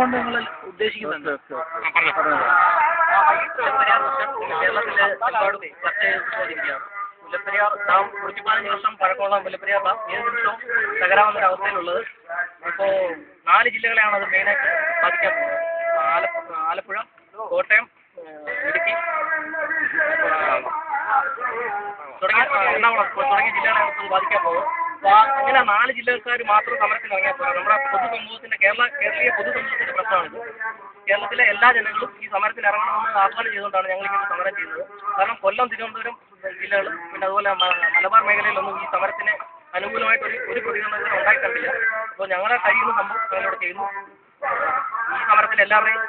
കൊണ്ട് നിങ്ങൾ ഉദ്ദേശിക്കുന്നുണ്ട്? കേരളത്തിലെ ഒരുപാട് ചർച്ച ചെയ്തുകൊണ്ടിരിക്കുകയാണ്. മുല്ലപ്പെരിയാർ ഡാം 115 വർഷം പഴക്കമുള്ള മുല്ലപ്പെരിയാർ ഡാം ഏത് നിമിഷവും തകരാവുന്ന അവസ്ഥയിലുള്ളത്. ഇപ്പോൾ 4 ജില്ലകളെയാണ് അത് മെയിനായിട്ട് ബാധിക്കാൻ പോകുന്നത്. ആലപ്പുഴ, കോട്ടയം, ഇടുക്കി എറണാകുളം തുടങ്ങിയ ജില്ലകളാണ് അത് ബാധിക്കാൻ പോകുന്നത്. അപ്പോൾ ഇങ്ങനെ 4 ജില്ലക്കാർ മാത്രം സമരത്തിന് ഇറങ്ങിയാൽ പോകുന്നത് നമ്മുടെ പൊതുസമൂഹത്തിന്റെ കേരളീയ പൊതുസമൂഹത്തിന്റെ പ്രശ്നമാണിത്. കേരളത്തിലെ എല്ലാ ജനങ്ങളും ഈ സമരത്തിൽ ഇറങ്ങണമെന്ന് ആഹ്വാനം ചെയ്തുകൊണ്ടാണ് ഞങ്ങളിങ്ങനെ സമരം ചെയ്യുന്നത്. കാരണം കൊല്ലം, തിരുവനന്തപുരം ജില്ലകളും പിന്നെ അതുപോലെ മലബാർ മേഖലയിലൊന്നും ഈ സമരത്തിന് അനുകൂലമായിട്ട് ഒരു പ്രതികരണം ഉണ്ടായിട്ടില്ല. അപ്പോൾ ഞങ്ങളെ കഴിയുന്ന സംഭവം ഞങ്ങളിവിടെ ചെയ്യുന്നു. ഈ സമരത്തിൽ എല്ലാവരുടെയും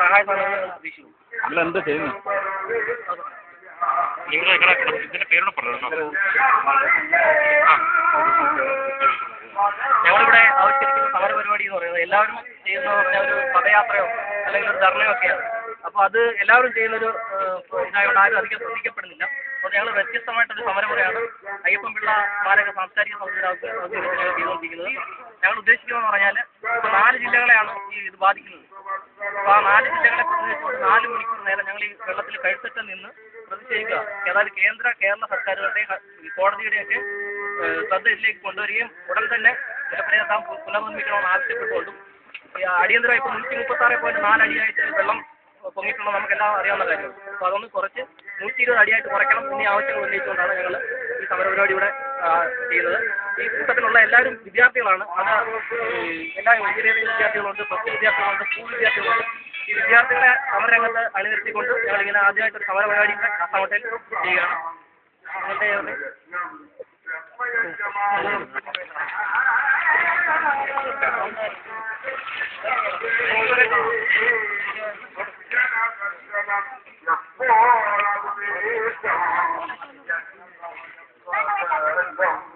സഹായ സഹകരണങ്ങൾ പ്രതീക്ഷിക്കുന്നു. നിങ്ങളെന്താ ചെയ്യുന്നത്? ഇതിന്റെ പേരോട് പറഞ്ഞു. ഞങ്ങളിവിടെ ആവിഷ്കരിക്കുന്ന സമരപരിപാടി എന്ന് പറയുന്നത് എല്ലാവരും ചെയ്യുന്ന ഒരു പദയാത്രയോ അല്ലെങ്കിൽ ഒരു ധർണയോ ഒക്കെയാണ്. അപ്പോൾ അത് എല്ലാവരും ചെയ്യുന്നൊരു ഇതായതുകൊണ്ട് ആരും അധികം ശ്രദ്ധിക്കപ്പെടുന്നില്ല. അപ്പോൾ ഞങ്ങൾ വ്യത്യസ്തമായിട്ടൊരു സമരമുറയാണ് അയ്യപ്പൻപിള്ള സ്മാരക സാംസ്കാരിക സമിതി ചെയ്തുകൊണ്ടിരിക്കുന്നത്. ഞങ്ങൾ ഉദ്ദേശിക്കുന്നതെന്ന് പറഞ്ഞാൽ ഇപ്പോൾ 4 ജില്ലകളെയാണ് ഇത് ബാധിക്കുന്നത്. അപ്പോൾ ആ 4 ജില്ലകളെ പ്രതിനിധീകരിച്ചുകൊണ്ട് 4 മണിക്കൂർ നേരം ഞങ്ങൾ ഈ വെള്ളത്തിൽ കഴുത്തറ്റ നിന്ന് പ്രതിഷേധിക്കുക. അതായത് കേരള സർക്കാരുകളുടെയും കോടതിയുടെയൊക്കെ ശ്രദ്ധ ഇതിലേക്ക് കൊണ്ടുവരികയും ഉടൻ തന്നെ മുല്ലപ്പെരിയാർ ഡാം പുനർനിർമ്മിക്കണമെന്ന് ആവശ്യപ്പെട്ടുകൊണ്ടും അടിയന്തരമായി ഇപ്പോൾ 136.4 അടിയായിട്ട് വെള്ളം പൊങ്ങിയിട്ടുള്ളത് നമുക്കെല്ലാം അറിയാവുന്ന കാര്യമാണ്. അപ്പോൾ അതൊന്ന് കുറച്ച് 120 അടിയായിട്ട് കുറയ്ക്കണം എന്നീ ആവശ്യങ്ങൾ ഉന്നയിച്ചുകൊണ്ടാണ് ഞങ്ങൾ ഈ സമരപരിപാടി ഇവിടെ ചെയ്യുന്നത്. ഈ കൂട്ടത്തിലുള്ള എല്ലാവരും വിദ്യാർത്ഥികളാണ്. എല്ലാ എഞ്ചിനീയറിംഗ് വിദ്യാർത്ഥികളുണ്ട്, പ്ലസ് വിദ്യാർത്ഥികളുണ്ട്, സ്കൂൾ വിദ്യാർത്ഥികളുണ്ട്. ഈ വിദ്യാർത്ഥികളെ സമരരംഗത്ത് അണിനിർത്തിക്കൊണ്ട് ഞങ്ങളിങ്ങനെ ആദ്യമായിട്ടൊരു സമരപരിപാടി കാസർഗോട്ടയിൽ ചെയ്യുകയാണ്. Por